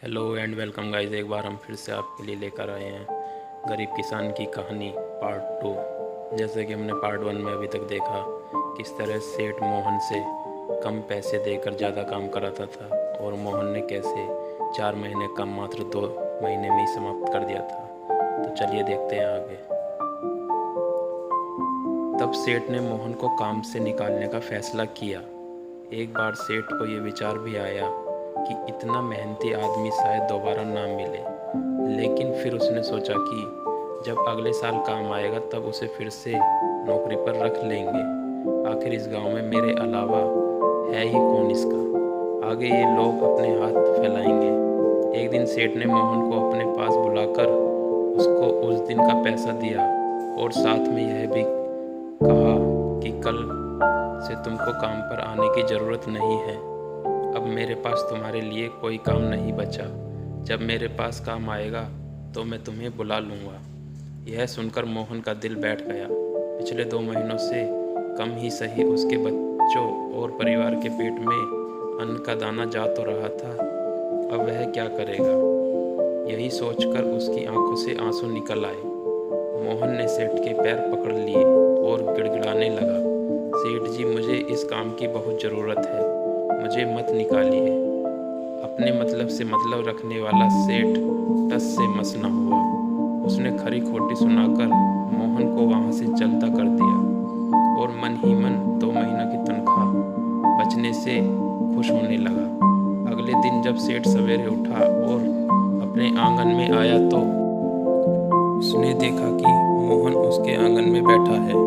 Hello and welcome guys. एक बार हम फिर से आपके लिए लेकर आए हैं गरीब किसान की कहानी पार्ट 2। जैसे कि हमने पार्ट 1 में अभी तक देखा किस तरह सेठ मोहन से कम पैसे देकर ज़्यादा काम कराता था और मोहन ने कैसे 4 महीने काम मात्र 2 महीने में ही समाप्त कर दिया था। तो चलिए देखते हैं आगे। तब सेठ ने मोहन को काम से निकालने का फैसला किया। एक बार सेठ को ये विचार भी आया कि इतना मेहनती आदमी शायद दोबारा ना मिले, लेकिन फिर उसने सोचा कि जब अगले साल काम आएगा तब उसे फिर से नौकरी पर रख लेंगे। आखिर इस गांव में मेरे अलावा है ही कौन इसका, आगे ये लोग अपने हाथ फैलाएंगे। एक दिन सेठ ने मोहन को अपने पास बुलाकर उसको उस दिन का पैसा दिया और साथ में यह भी कहा कि कल से तुमको काम पर आने की ज़रूरत नहीं है। अब मेरे पास तुम्हारे लिए कोई काम नहीं बचा। जब मेरे पास काम आएगा तो मैं तुम्हें बुला लूँगा। यह सुनकर मोहन का दिल बैठ गया। पिछले 2 महीनों से कम ही सही उसके बच्चों और परिवार के पेट में अन्न का दाना जा तो रहा था, अब वह क्या करेगा। यही सोचकर उसकी आंखों से आंसू निकल आए। मोहन ने सेठ के पैर पकड़ लिए और गिड़गिड़ाने लगा, सेठ जी मुझे इस काम की बहुत ज़रूरत है, मुझे मत निकालिए। अपने मतलब से मतलब रखने वाला सेठ टस से मस न हुआ। उसने खरी खोटी सुनाकर मोहन को वहाँ से चलता कर दिया और मन ही मन 2 महीनों की तनख्वाह बचने से खुश होने लगा। अगले दिन जब सेठ सवेरे उठा और अपने आंगन में आया तो उसने देखा कि मोहन उसके आंगन में बैठा है।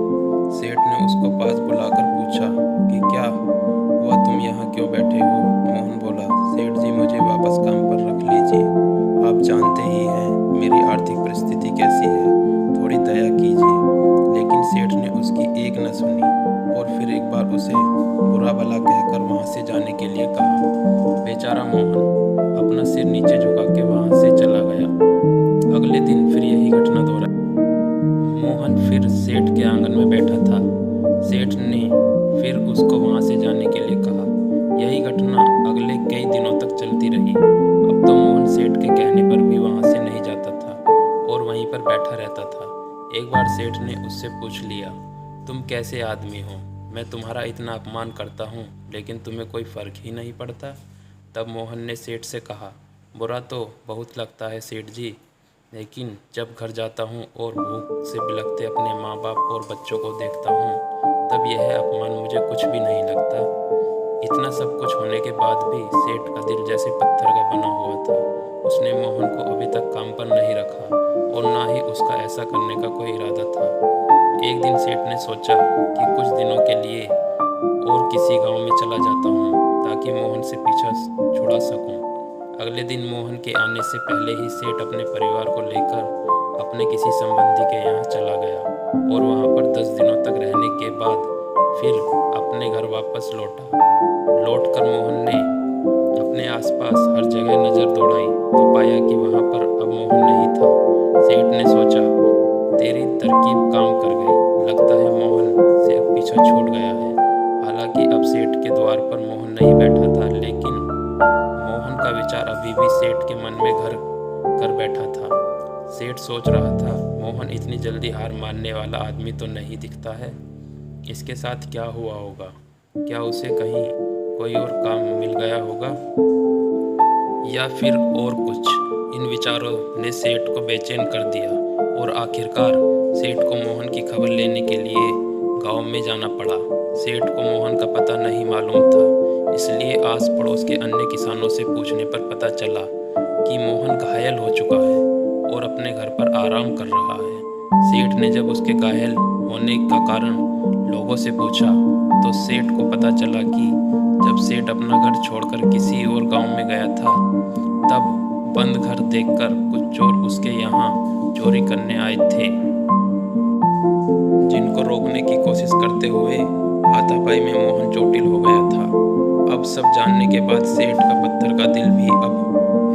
सेठ ने उसको पास बुलाकर पूछा कि क्या हुआ, तुम यहाँ क्यों बैठे हो। मोहन बोला, सेठ जी मुझे वापस काम पर रख लीजिए, आप जानते ही हैं मेरी आर्थिक परिस्थिति कैसी है, थोड़ी दया कीजिए। लेकिन सेठ ने उसकी एक न सुनी और फिर एक बार उसे बुरा भला कहकर वहाँ से जाने के लिए कहा। बेचारा मोहन अपना सिर नीचे झुका के वहाँ से चला गया। अगले दिन फिर यही घटना दोहराई। मोहन फिर सेठ के आंगन में बैठा था। सेठ ने फिर उसको वहाँ से जाने के लिए कहा। यही घटना अगले कई दिनों तक चलती रही। अब तो मोहन सेठ के कहने पर भी वहाँ से नहीं जाता था और वहीं पर बैठा रहता था। एक बार सेठ ने उससे पूछ लिया, तुम कैसे आदमी हो, मैं तुम्हारा इतना अपमान करता हूँ लेकिन तुम्हें कोई फ़र्क ही नहीं पड़ता। तब मोहन ने सेठ से कहा, बुरा तो बहुत लगता है सेठ जी, लेकिन जब घर जाता हूँ और भूख से बिलखते अपने माँ बाप और बच्चों को देखता हूँ तब यह अपमान मुझे कुछ भी नहीं लगता। इतना सब कुछ होने के बाद भी सेठ का दिल जैसे पत्थर का बना हुआ था। उसने मोहन को अभी तक काम पर नहीं रखा और ना ही उसका ऐसा करने का कोई इरादा था। एक दिन सेठ ने सोचा कि कुछ दिनों के लिए और किसी गांव में चला जाता हूँ ताकि मोहन से पीछा छुड़ा सकूँ। अगले दिन मोहन के आने से पहले ही सेठ अपने परिवार को लेकर अपने किसी संबंधी के यहाँ चला गया और वहाँ पर 10 दिनों तक रहने के बाद फिर अपने घर वापस लौटकर मोहन ने अपने आसपास हर जगह नज़र दौड़ाई तो पाया कि वहाँ पर अब मोहन नहीं था। सेठ ने सोचा, तेरी तरकीब काम कर गई, लगता है मोहन से अब पीछा छूट गया है। हालांकि अब सेठ के द्वार पर मोहन नहीं बैठा था, लेकिन मोहन का विचार अभी भी सेठ के मन में घर कर बैठा था। सेठ सोच रहा था, मोहन इतनी जल्दी हार मानने वाला आदमी तो नहीं दिखता है, इसके साथ क्या हुआ होगा, क्या उसे कहीं कोई और काम मिल गया होगा या फिर और कुछ। इन विचारों ने सेठ को बेचैन कर दिया और आखिरकार सेठ को मोहन की खबर लेने के लिए गांव में जाना पड़ा। सेठ को मोहन का पता नहीं मालूम था, इसलिए आस पड़ोस के अन्य किसानों से पूछने पर पता चला कि मोहन घायल हो चुका है और अपने घर पर आराम कर रहा है। सेठ ने जब उसके घायल होने का कारण लोगों से पूछा तो सेठ को पता चला कि जब सेठ अपना घर छोड़कर किसी और गांव में गया था तब बंद घर देखकर कुछ चोर उसके यहाँ चोरी करने आए थे, जिनको रोकने की कोशिश करते हुए हाथापाई में मोहन चोटिल हो गया था। अब सब जानने के बाद सेठ का पत्थर का दिल भी अब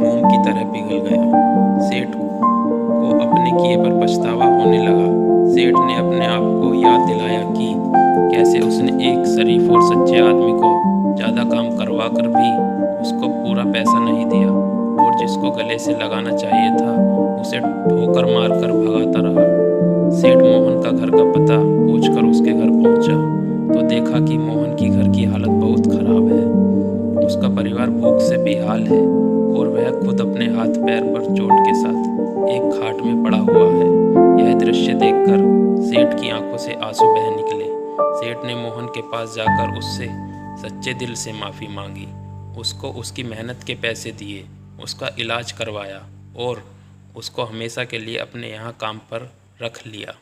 मोम की तरह पिघल गया। सेठ को अपने किए पर पछतावा होने लगा। सेठ ने अपने आप को याद दिलाया कि कैसे उसने एक शरीफ और सच्चे आदमी को ज़्यादा काम करवा कर भी उसको पूरा पैसा नहीं दिया और जिसको गले से लगाना चाहिए था उसे ठोकर मारकर भगाता रहा। सेठ मोहन का घर का पता पूछकर उसके घर पहुंचा तो देखा कि मोहन की घर की हालत बहुत खराब है। उसका परिवार भूख से बेहाल है और वह खुद अपने हाथ पैर पर चोट के साथ एक खाट में पड़ा हुआ है। यह दृश्य देखकर सेठ की आंखों से आंसू बह निकले। सेठ ने मोहन के पास जाकर उससे सच्चे दिल से माफ़ी मांगी, उसको उसकी मेहनत के पैसे दिए, उसका इलाज करवाया और उसको हमेशा के लिए अपने यहाँ काम पर रख लिया।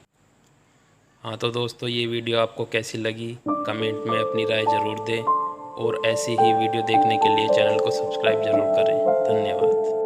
हाँ तो दोस्तों, ये वीडियो आपको कैसी लगी कमेंट में अपनी राय ज़रूर दें और ऐसी ही वीडियो देखने के लिए चैनल को सब्सक्राइब ज़रूर करें। धन्यवाद।